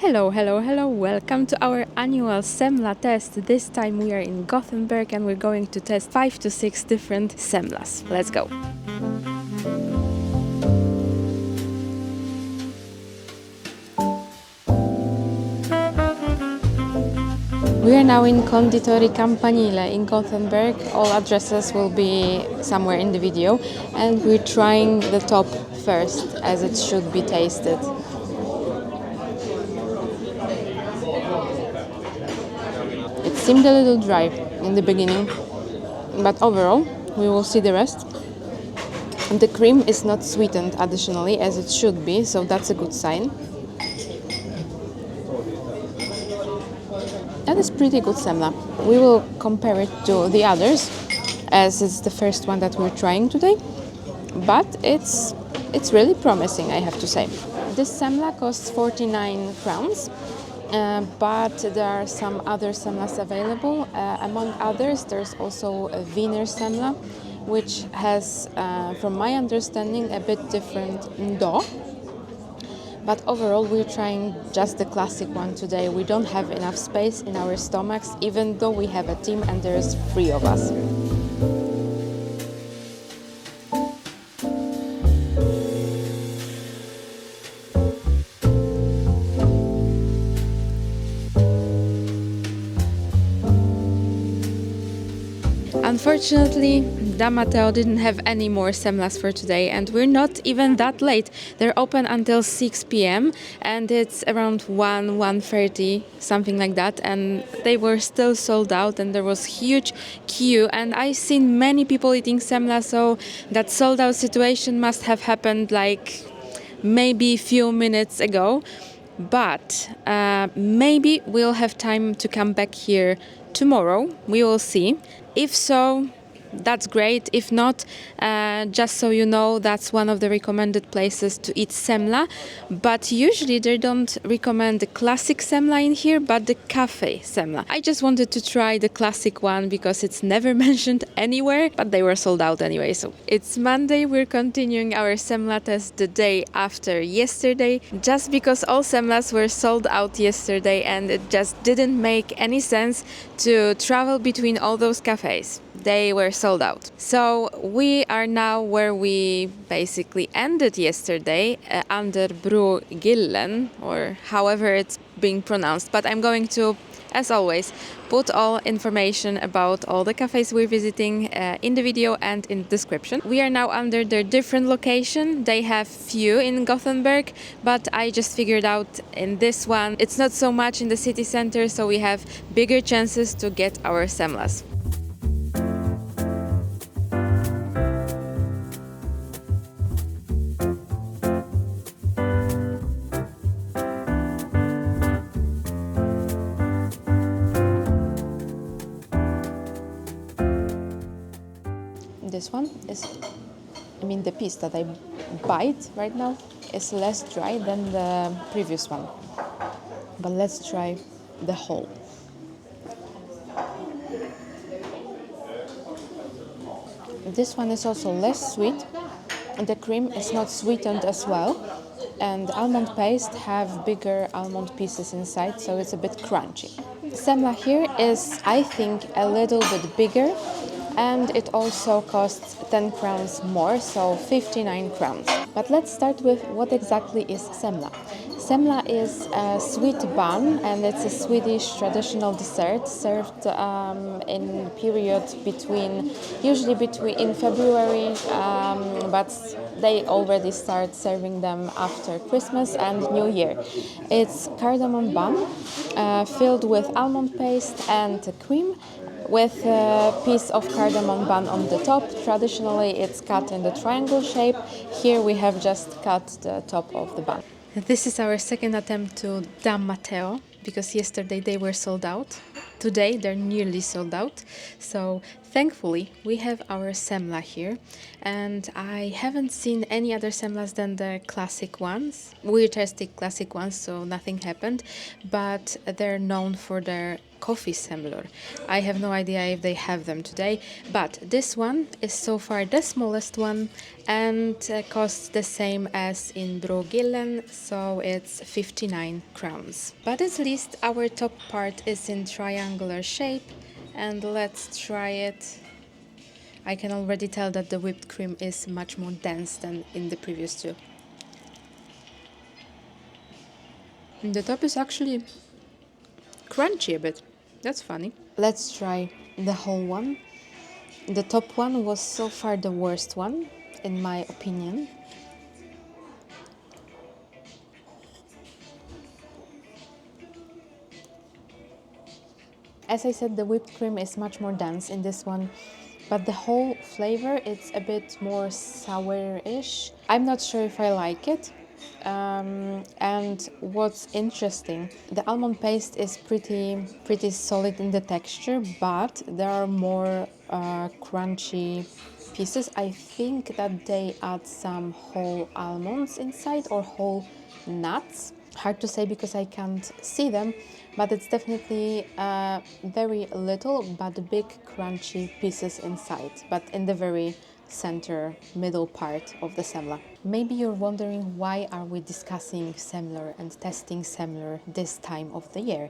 Hello, hello, hello, welcome to our annual Semla test. This time we are in Gothenburg and we're going to test 5 to 6 different Semlas. Let's go! We are now in Konditori Kampanilen in Gothenburg. All addresses will be somewhere in the video and we're trying the top first as it should be tasted. It seemed a little dry in the beginning, but overall we will see the rest. The cream is not sweetened additionally as it should be, so that's a good sign. That is pretty good semla. We will compare it to the others as it's the first one that we're trying today, but it's really promising, I have to say. This semla costs 49 crowns. But there are some other semlas available. Among others, there's also a Wiener semla, which has, from my understanding, a bit different dough. But overall, we're trying just the classic one today. We don't have enough space in our stomachs, even though we have a team and there's 3 of us. Unfortunately, daMatteo didn't have any more semlas for today and we're not even that late. They're open until 6 p.m. and it's around 1:30, something like that, and they were still sold out and there was huge queue, and I've seen many people eating semla, so that sold out situation must have happened like maybe a few minutes ago. But maybe we'll have time to come back here tomorrow. We will see. If so, that's great. If not, just so you know, that's one of the recommended places to eat semla. But usually they don't recommend the classic semla in here, but the cafe semla. I just wanted to try the classic one because it's never mentioned anywhere, but they were sold out anyway. So it's Monday. We're continuing our semla test the day after yesterday, just because all semlas were sold out yesterday and it just didn't make any sense to travel between all those cafes. They were sold out. So we are now where we basically ended yesterday, under Brogyllen, or however it's being pronounced. But I'm going to, as always, put all information about all the cafes we're visiting in the video and in the description. We are now under their different location. They have few in Gothenburg, but I just figured out in this one, it's not so much in the city center, so we have bigger chances to get our semlas. This one is, the piece that I bite right now is less dry than the previous one. But let's try the whole. This one is also less sweet. The cream is not sweetened as well. And almond paste have bigger almond pieces inside, so it's a bit crunchy. Semla here is, I think, a little bit bigger. And it also costs 10 crowns more, so 59 crowns. But let's start with what exactly is semla. Semla is a sweet bun, and it's a Swedish traditional dessert served in period usually in February, but they already start serving them after Christmas and New Year. It's cardamom bun filled with almond paste and cream, with a piece of cardamom bun on the top. Traditionally, it's cut in the triangle shape. Here we have just cut the top of the bun. This is our second attempt to daMatteo, because yesterday they were sold out. Today they're nearly sold out, so thankfully we have our semla here, and I haven't seen any other semlas than the classic ones. We tested classic ones, so nothing happened, but they're known for their coffee semlor. I have no idea if they have them today, but this one is so far the smallest one and costs the same as in Brogyllen, so it's 59 crowns. But at least our top part is in triangular shape, and let's try it. I can already tell that the whipped cream is much more dense than in the previous two. And the top is actually crunchy a bit. That's funny. Let's try the whole one. The top one was so far the worst one, in my opinion. As I said, the whipped cream is much more dense in this one, but the whole flavor, it's a bit more sour-ish. I'm not sure if I like it. And what's interesting, the almond paste is pretty solid in the texture, but there are more crunchy pieces. I think that they add some whole almonds inside or whole nuts. Hard to say because I can't see them, but it's definitely very little but big crunchy pieces inside, but in the very center middle part of the semla. Maybe you're wondering why are we discussing semlor and testing semlor this time of the year,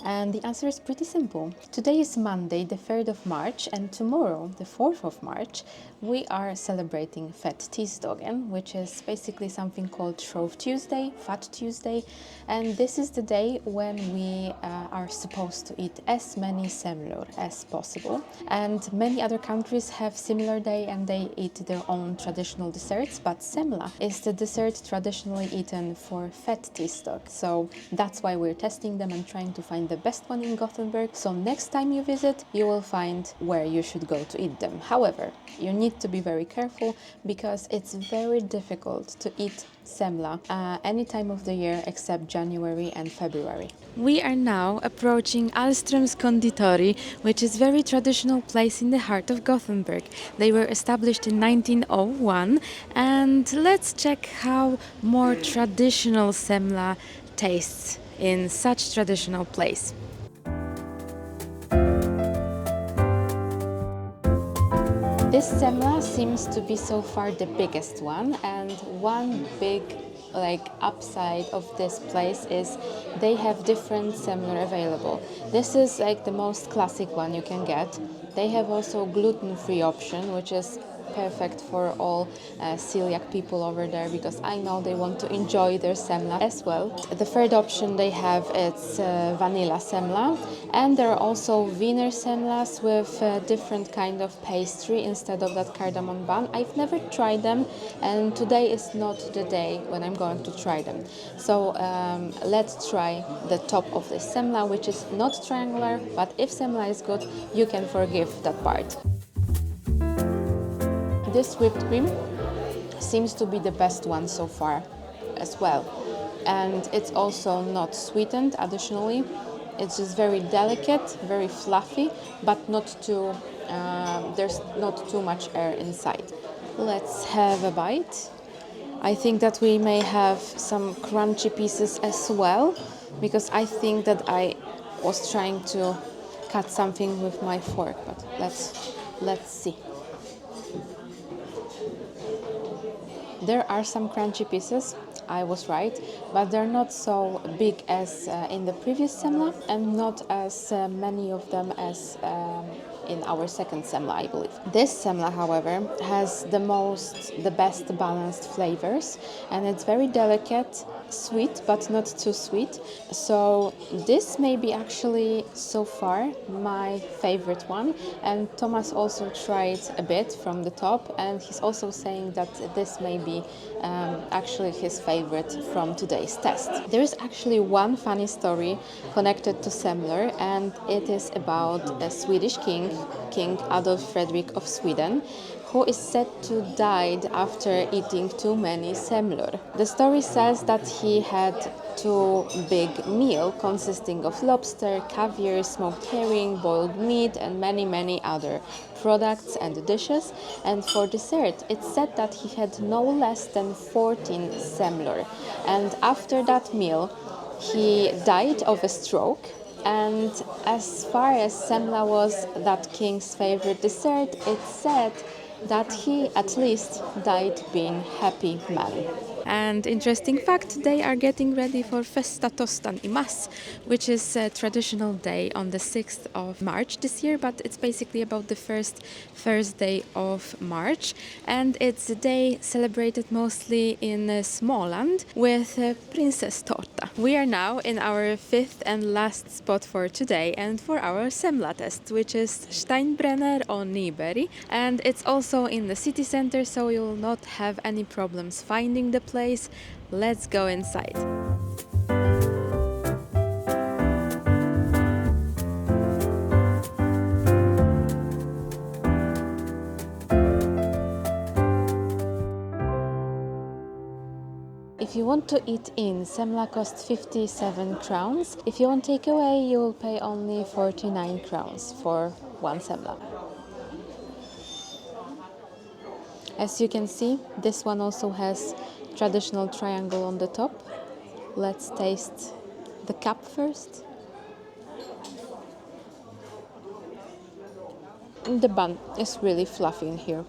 and the answer is pretty simple. Today is Monday, the 3rd of March, and tomorrow, the 4th of March, we are celebrating Fettisdagen, which is basically something called Shrove Tuesday, Fat Tuesday, and this is the day when we are supposed to eat as many semlor as possible. And many other countries have similar day and they eat their own traditional desserts, but semla is the dessert traditionally eaten for Fettisdag. So that's why we're testing them and trying to find the best one in Gothenburg. So next time you visit, you will find where you should go to eat them. However, you need to be very careful because it's very difficult to eat semla any time of the year except January and February. We are now approaching Ahlströms Konditori, which is a very traditional place in the heart of Gothenburg. They were established in 1901, and let's check how more traditional semla tastes in such traditional place. This semla seems to be so far the biggest one, and one big upside of this place is they have different semlor available. This is the most classic one you can get. They have also gluten-free option, which is perfect for all celiac people over there because I know they want to enjoy their semla as well. The third option they have is vanilla semla, and there are also Wiener semlas with different kind of pastry instead of that cardamom bun. I've never tried them, and today is not the day when I'm going to try them. So let's try the top of this semla, which is not triangular, but if semla is good, you can forgive that part. This whipped cream seems to be the best one so far as well, and it's also not sweetened additionally. It's just very delicate, very fluffy, but not too there's not too much air inside. Let's have a bite. I think that we may have some crunchy pieces as well, because I think that I was trying to cut something with my fork, but let's see. There are some crunchy pieces, I was right, but they're not so big as in the previous semla and not as many of them as in our second semla, I believe. This semla, however, has the best balanced flavors, and it's very delicate, sweet but not too sweet. So this may be actually so far my favorite one, and Thomas also tried a bit from the top, and he's also saying that this may be actually his favorite from today's test. There is actually one funny story connected to semlor, and it is about a Swedish king, King Adolf Fredrik of Sweden, who is said to died after eating too many semlor. The story says that he had two big meal consisting of lobster, caviar, smoked herring, boiled meat, and many other products and dishes. And for dessert, it's said that he had no less than 14 semlor. And after that meal, he died of a stroke. And as far as Semla was that king's favorite dessert, it's said that he at least died being happy man. And interesting fact, they are getting ready for Fettisdagen i Mass, which is a traditional day on the 6th of March this year, but it's basically about the first Thursday of March. And it's a day celebrated mostly in Småland with Princess Torta. We are now in our fifth and last spot for today and for our Semla test, which is Steinbrenner Nyberg. And it's also in the city center, so you'll not have any problems finding the place. Let's go inside. If you want to eat in, Semla costs 57 crowns. If you want takeaway, you will pay only 49 crowns for one Semla. As you can see, this one also has traditional triangle on the top. Let's taste the cup first. The bun is really fluffy in here.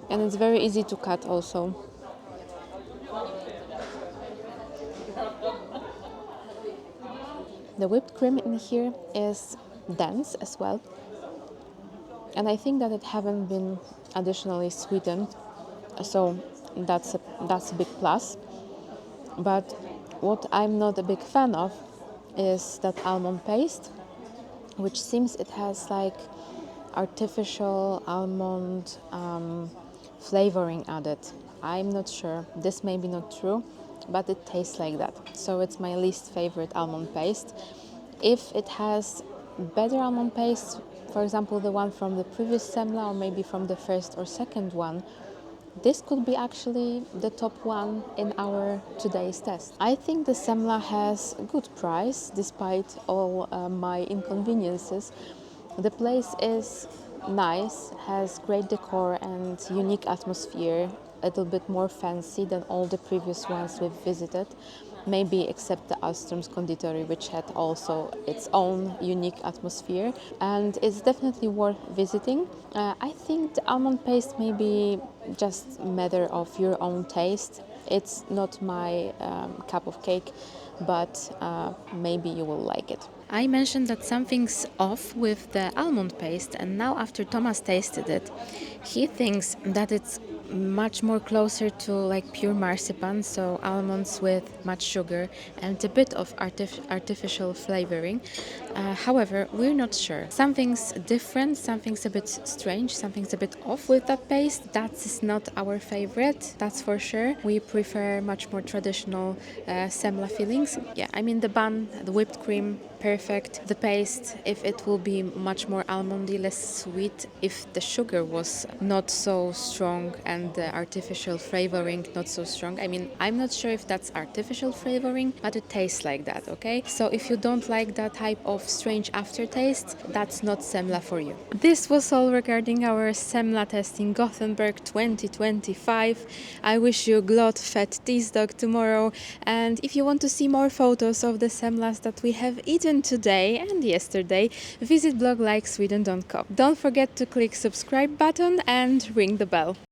And it's very easy to cut also. The whipped cream in here is dense as well. And I think that it haven't been additionally sweetened, so that's a big plus. But what I'm not a big fan of is that almond paste, which seems it has like artificial almond flavoring added. I'm not sure. This may be not true, but it tastes like that. So it's my least favorite almond paste. If it has better almond paste, for example, the one from the previous Semla or maybe from the first or second one, this could be actually the top one in our today's test. I think the Semla has a good price despite all my inconveniences. The place is nice, has great decor and unique atmosphere, a little bit more fancy than all the previous ones we've visited. Maybe except the Ahlströms Konditori, which had also its own unique atmosphere, and it's definitely worth visiting. I think the almond paste may be just a matter of your own taste. It's not my cup of cake, but maybe you will like it. I mentioned that something's off with the almond paste, and now after Thomas tasted it, he thinks that it's much more closer to like pure marzipan, so almonds with much sugar and a bit of artificial flavoring. However, we're not sure. Something's different, something's a bit strange, something's a bit off with that paste. That is not our favorite, that's for sure. We prefer much more traditional Semla fillings. Yeah, I mean the bun, the whipped cream, perfect. The paste, if it will be much more almondy, less sweet, if the sugar was not so strong and the artificial flavoring not so strong. I mean, I'm not sure if that's artificial flavoring, but it tastes like that, okay? So if you don't like that type of strange aftertaste, that's not Semla for you. This was all regarding our Semla test in Gothenburg 2025. I wish you glad Fettisdagen tomorrow, and if you want to see more photos of the Semlas that we have eaten today and yesterday, visit bloglikesweden.com. Don't forget to click subscribe button and ring the bell.